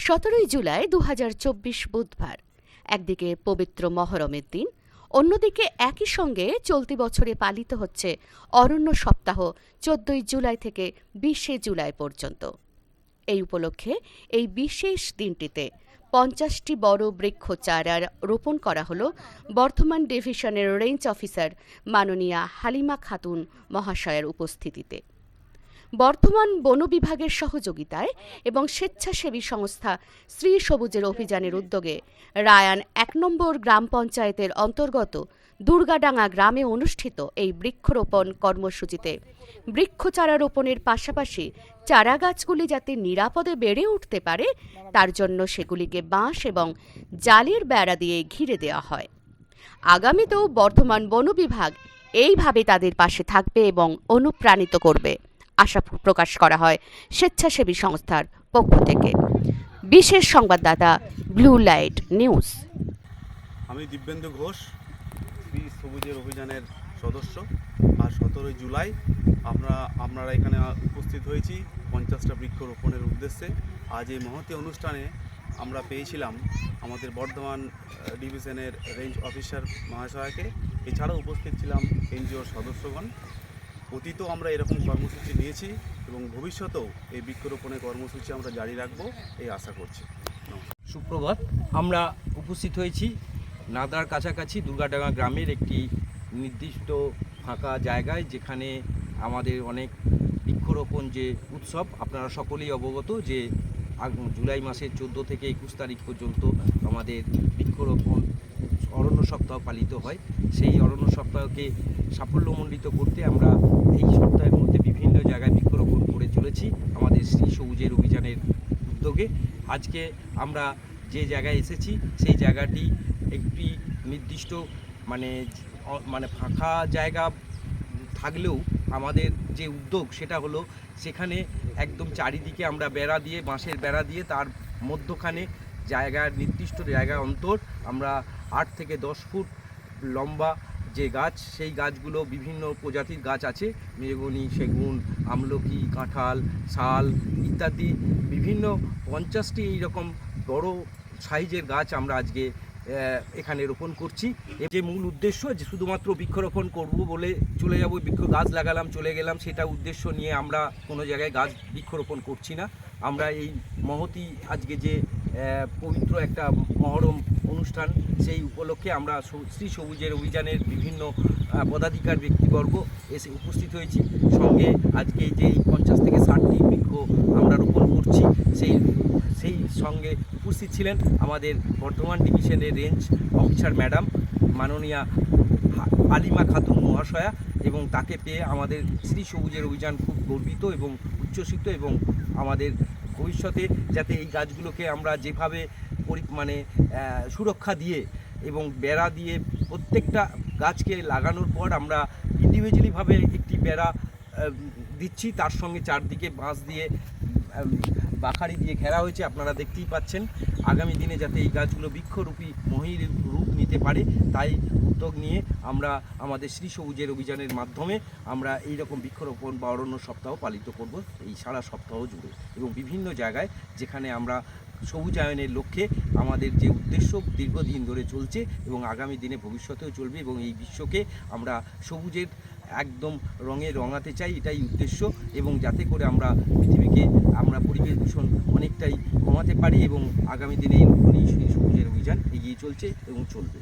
17 জুলাই 2024 বুধবার। একদিকে পবিত্র মহরমের দিন, অন্যদিকে একই সঙ্গে চলতি বছরে পালিত হচ্ছে অরণ্য সপ্তাহ 14 জুলাই থেকে 20 জুলাই পর্যন্ত। এই উপলক্ষে এই বিশেষ দিনটিতে 50টি বড় বৃক্ষ চারার রোপণ করা হল বর্ধমান ডিভিশনের রেঞ্জ অফিসার মাননীয়া হালিমা খাতুন মহাশয়ের উপস্থিতিতে। বর্ধমান বন বিভাগের সহযোগিতায় এবং স্বেচ্ছাসেবী সংস্থা শ্রী সবুজের অভিযানের উদ্যোগে রায়ান 1 নম্বর গ্রাম পঞ্চায়েতের অন্তর্গত দুর্গাডাঙ্গা গ্রামে অনুষ্ঠিত এই বৃক্ষরোপণ কর্মসূচিতে বৃক্ষ চারা রোপণের পাশাপাশি চারাগাছগুলি যাতে নিরাপদে বেড়ে উঠতে পারে তার জন্য সেগুলিকে বাঁশ এবং জালের বেড়া দিয়ে ঘিরে দেওয়া হয়। আগামীতেও বর্ধমান বন বিভাগ এইভাবে তাদের পাশে থাকবে এবং অনুপ্রাণিত করবে আশা প্রকাশ করা হয় স্বেচ্ছাসেবী সংস্থার পক্ষ থেকে। বিশেষ সংবাদদাতা ব্লু লাইট নিউজ। আমি দিব্যেন্দু ঘোষ, শ্রী সবুজের অভিযানের সদস্য। আর 17 জুলাই আপনারা এখানে উপস্থিত হয়েছি 50টা বৃক্ষ রোপণের উদ্দেশ্যে। আজ এই মহতী অনুষ্ঠানে আমরা পেয়েছিলাম আমাদের বর্ধমান ডিভিশনের রেঞ্জ অফিসার মহাশয়কে, এছাড়াও উপস্থিত ছিলাম এনজিওর সদস্যগণ। অতীতেও আমরা এরকম কর্মসূচি নিয়েছি এবং ভবিষ্যতেও এই বৃক্ষরোপণের কর্মসূচি আমরা জারি রাখবো এই আশা করছি। সুপ্রভাত। আমরা উপস্থিত হয়েছি নাদার কাছাকাছি দুর্গাডাঙ্গা গ্রামের একটি নির্দিষ্ট ফাঁকা জায়গায়, যেখানে আমাদের অনেক বৃক্ষরোপণ যে উৎসব, আপনারা সকলেই অবগত যে জুলাই মাসের 14 থেকে 21 তারিখ পর্যন্ত আমাদের বৃক্ষরোপণ অরণ্য সপ্তাহ পালিত হয়। সেই অরণ্য সপ্তাহকে সাফল্যমণ্ডিত করতে আমরা এই সপ্তাহের মধ্যে বিভিন্ন জায়গায় বৃক্ষরোপণ করে চলেছি আমাদের শ্রী সবুজের অভিযানের উদ্যোগে। আজকে আমরা যে জায়গায় এসেছি সেই জায়গাটি একটি নির্দিষ্ট মানে ফাঁকা জায়গা থাকলেও আমাদের যে উদ্যোগ সেটা হলো সেখানে একদম চারিদিকে আমরা বেড়া দিয়ে, বাঁশের বেড়া দিয়ে, তার মধ্যখানে নির্দিষ্ট জায়গা অন্তর আমরা 8 থেকে 10 ফুট লম্বা যে গাছ, সেই গাছগুলো বিভিন্ন প্রজাতির গাছ আছে, মেহগনি, সেগুন, আমলকি, কাঁঠাল, শাল ইত্যাদি বিভিন্ন 50টি এইরকম বড় সাইজের গাছ আমরা আজকে এখানে রোপণ করছি। যে মূল উদ্দেশ্য যে শুধুমাত্র বৃক্ষরোপণ করব বলে চলে যাব, গাছ লাগালাম চলে গেলাম, সেটা উদ্দেশ্য নিয়ে আমরা কোনো জায়গায় বৃক্ষরোপণ করছি না। আমরা এই মহতী আজকে যে পবিত্র একটা মহরম অনুষ্ঠান, সেই উপলক্ষে আমরা শ্রী সবুজের অভিযানের বিভিন্ন পদাধিকার ব্যক্তিবর্গ এসে উপস্থিত হয়েছি। সঙ্গে আজকে যে 50 থেকে 60টি বৃক্ষ আমরা রোপণ করছি, সেই সঙ্গে উপস্থিত ছিলেন আমাদের বর্ধমান ডিভিশনের রেঞ্জ অফিসার ম্যাডাম মাননীয়া হালিমা খাতুন মহাশয়া, এবং তাকে পেয়ে আমাদের শ্রী সবুজের অভিযান খুব গর্বিত এবং উচ্ছ্বসিত, এবং আমাদের ভবিষ্যতে যাতে এই গাছগুলোকে আমরা যেভাবে সুরক্ষা দিয়ে এবং বেড়া দিয়ে প্রত্যেকটা গাছকে লাগানোর পর আমরা ইন্ডিভিজুয়ালিভাবে একটি বেড়া দিচ্ছি, তার সঙ্গে চারদিকে বাঁশ দিয়ে বাখারি দিয়ে ঘেরা হয়েছে, আপনারা দেখতেই পাচ্ছেন। আগামী দিনে যাতে এই গাছগুলো বৃক্ষরূপী মহির রূপ নিতে পারে, তাই উদ্যোগ নিয়ে আমরা আমাদের শ্রী সবুজের অভিযানের মাধ্যমে আমরা এইরকম বৃক্ষরোপণ বা অরণ্য সপ্তাহ পালিত করব এই সারা সপ্তাহ জুড়ে, এবং বিভিন্ন জায়গায় যেখানে আমরা সবুজায়নের লক্ষ্যে আমাদের যে উদ্দেশ্য দীর্ঘদিন ধরে চলছে এবং আগামী দিনে ভবিষ্যতেও চলবে, এবং এই বিশ্বকে আমরা সবুজের একদম রঙে রঙাতে চাই, এটাই উদ্দেশ্য, এবং যাতে করে আমরা পৃথিবীকে আমরা পরিবেশ দূষণ অনেকটাই কমাতে পারি, এবং আগামী দিনে এই সবুজের অভিযান এগিয়ে চলছে এবং চলবে।